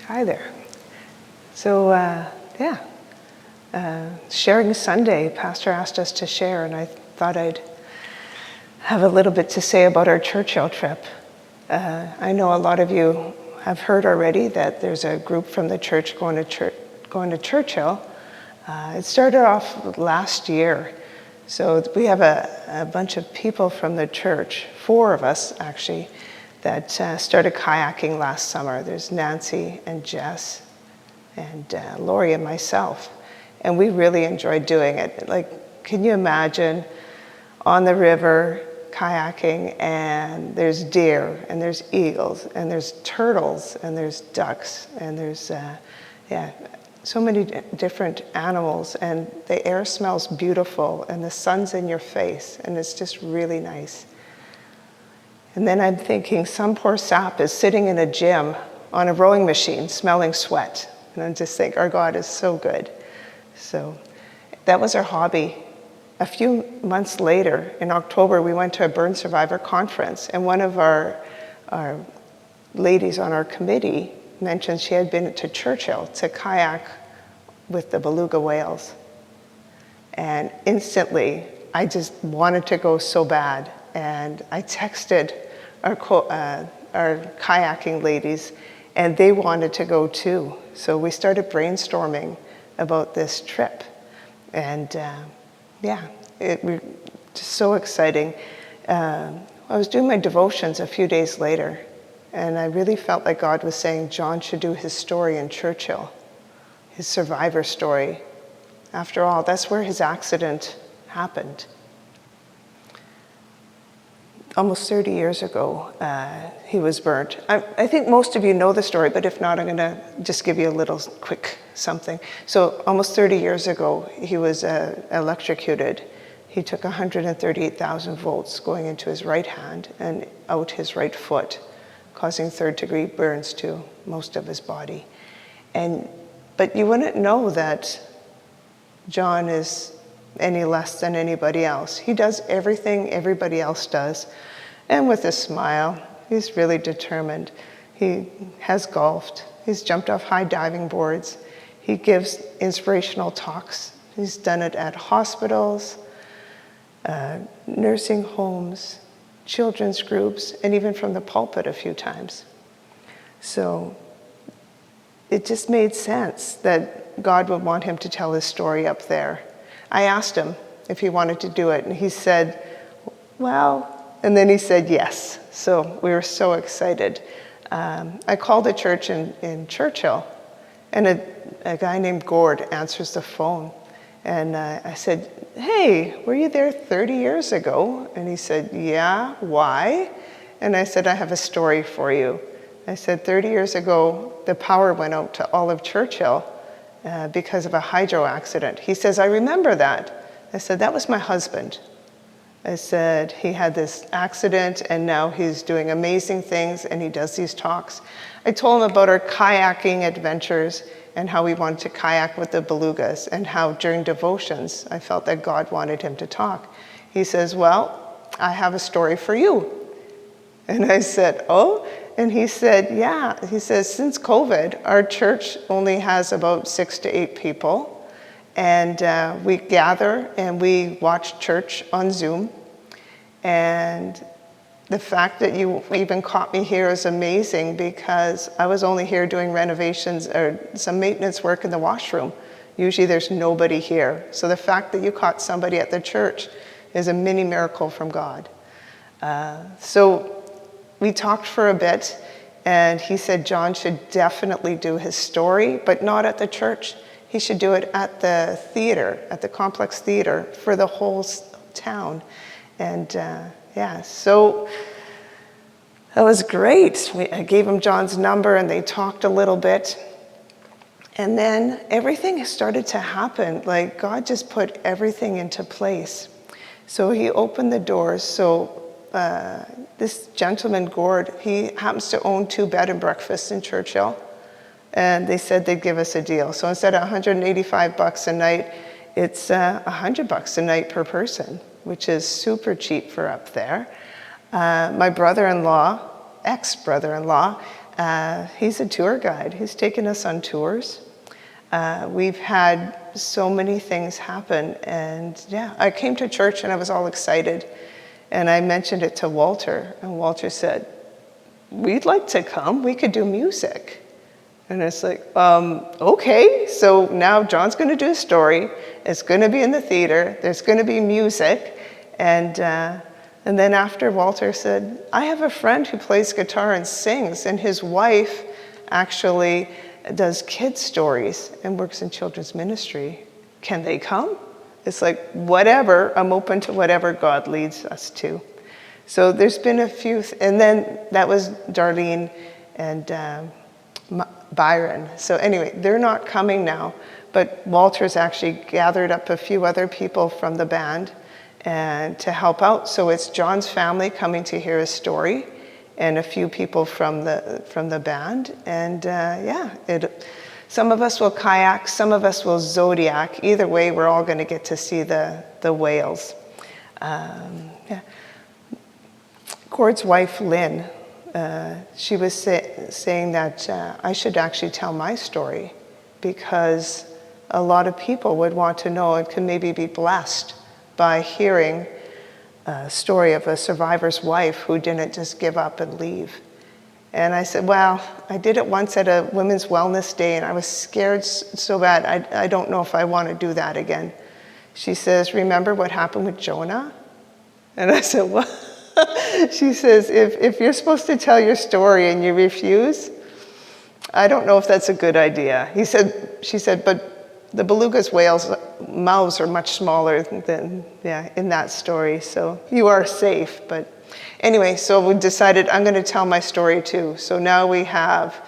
Hi there. So, sharing Sunday, Pastor asked us to share, and I thought I'd have a little bit to say about our Churchill trip. I know a lot of you have heard already that there's a group from the church going to Churchill. It started off last year. So we have a bunch of people from the church, 4 of us actually, that started kayaking last summer. There's Nancy and Jess and Lori and myself. And we really enjoyed doing it. Like, can you imagine on the river kayaking, and there's deer and there's eagles and there's turtles and there's ducks and there's so many different animals, and the air smells beautiful and the sun's in your face and it's just really nice. And then I'm thinking some poor sap is sitting in a gym on a rowing machine smelling sweat. And I just think our God is so good. So that was our hobby. A few months later, in October, we went to a burn survivor conference, and one of our ladies on our committee mentioned she had been to Churchill to kayak with the beluga whales. And instantly, I just wanted to go so bad. And I texted our kayaking ladies, and they wanted to go too. So we started brainstorming about this trip. And it was just so exciting. I was doing my devotions a few days later, and I really felt like God was saying John should do his story in Churchill, his survivor story. After all, that's where his accident happened. Almost 30 years ago, he was burnt. I think most of you know the story, but if not, I'm going to just give you a little quick something. So almost 30 years ago, he was electrocuted. He took 138,000 volts going into his right hand and out his right foot, causing third-degree burns to most of his body. But you wouldn't know that John is any less than anybody else. He does everything everybody else does, and with a smile. He's really determined. He has golfed. He's jumped off high diving boards. He gives inspirational talks. He's done it at hospitals, nursing homes, children's groups, and even from the pulpit a few times. So it just made sense that God would want him to tell his story up there. I asked him if he wanted to do it, and he said, well, and then he said yes. So we were so excited. I called a church in Churchill, and a guy named Gord answers the phone. And I said, hey, were you there 30 years ago? And he said, yeah, why? And I said, I have a story for you. I said, 30 years ago, the power went out to all of Churchill because of a hydro accident. He says, I remember that. I said, that was my husband. I said, he had this accident and now he's doing amazing things and he does these talks. I told him about our kayaking adventures and how we wanted to kayak with the belugas and how during devotions I felt that God wanted him to talk. He says, well, I have a story for you. And I said, oh? And he said, yeah. He says, since COVID, our church only has about 6 to 8 people. And we gather and we watch church on Zoom. And the fact that you even caught me here is amazing because I was only here doing renovations or some maintenance work in the washroom. Usually there's nobody here. So the fact that you caught somebody at the church is a mini miracle from God. So we talked for a bit, and he said John should definitely do his story, but not at the church. He should do it at the theater, at the Complex Theater, for the whole town. And so that was great. I gave him John's number, and they talked a little bit. And then everything started to happen. Like, God just put everything into place. So he opened the doors. So this gentleman, Gord, he happens to own 2 bed and breakfasts in Churchill, and they said they'd give us a deal. So instead of $185 a night, it's $100 a night per person, which is super cheap for up there. My brother-in-law, ex-brother-in-law, He's a tour guide. He's taken us on tours. We've had so many things happen. And yeah, I came to church and I was all excited. And I mentioned it to Walter. And Walter said, we'd like to come. We could do music. And it's like, okay. So now John's going to do a story. It's going to be in the theater. There's going to be music. And then after, Walter said, I have a friend who plays guitar and sings. And his wife actually does kids' stories and works in children's ministry. Can they come? It's like, whatever. I'm open to whatever God leads us to. So there's been a few, and then that was Darlene and Byron. So anyway, they're not coming now, but Walter's actually gathered up a few other people from the band and to help out. So it's John's family coming to hear his story, and a few people from the band. And some of us will kayak, some of us will zodiac. Either way, we're all going to get to see the whales. Gord's wife, Lynn, she was saying that I should actually tell my story because a lot of people would want to know and can maybe be blessed by hearing a story of a survivor's wife who didn't just give up and leave. And I said, well, I did it once at a women's wellness day and I was scared so bad, I don't know if I want to do that again. She says, remember what happened with Jonah? And I said, what? She says, if you're supposed to tell your story and you refuse, I don't know if that's a good idea. She said, but the beluga's whales' mouths are much smaller than in that story, so you are safe. But anyway, so we decided I'm going to tell my story too. So now we have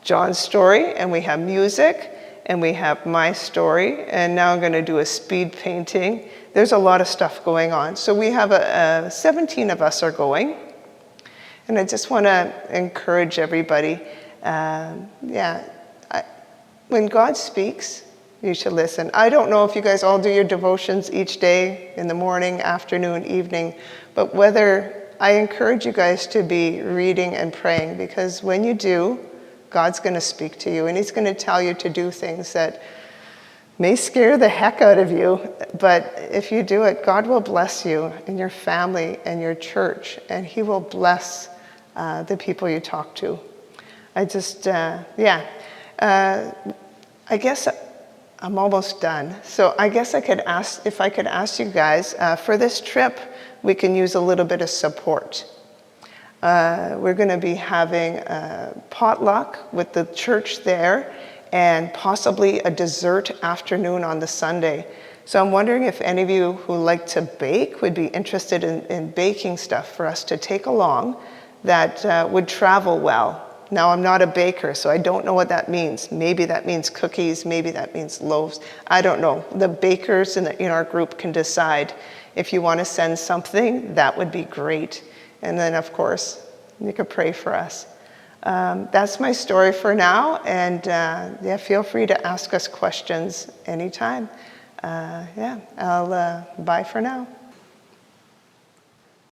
John's story, and we have music, and we have my story, and now I'm going to do a speed painting. There's a lot of stuff going on. So we have 17 of us are going, and I just want to encourage everybody. When God speaks, you should listen. I don't know if you guys all do your devotions each day in the morning, afternoon, evening, but I encourage you guys to be reading and praying, because when you do, God's going to speak to you, and he's going to tell you to do things that may scare the heck out of you, but if you do it, God will bless you and your family and your church, and he will bless the people you talk to. I guess I'm almost done. So I guess I could ask you guys, for this trip, we can use a little bit of support. We're going to be having a potluck with the church there, and possibly a dessert afternoon on the Sunday. So I'm wondering if any of you who like to bake would be interested in baking stuff for us to take along that would travel well. Now, I'm not a baker, so I don't know what that means. Maybe that means cookies, maybe that means loaves. I don't know. The bakers in our group can decide. If you want to send something, that would be great. And then, of course, you could pray for us. That's my story for now, and feel free to ask us questions anytime. I'll bye for now.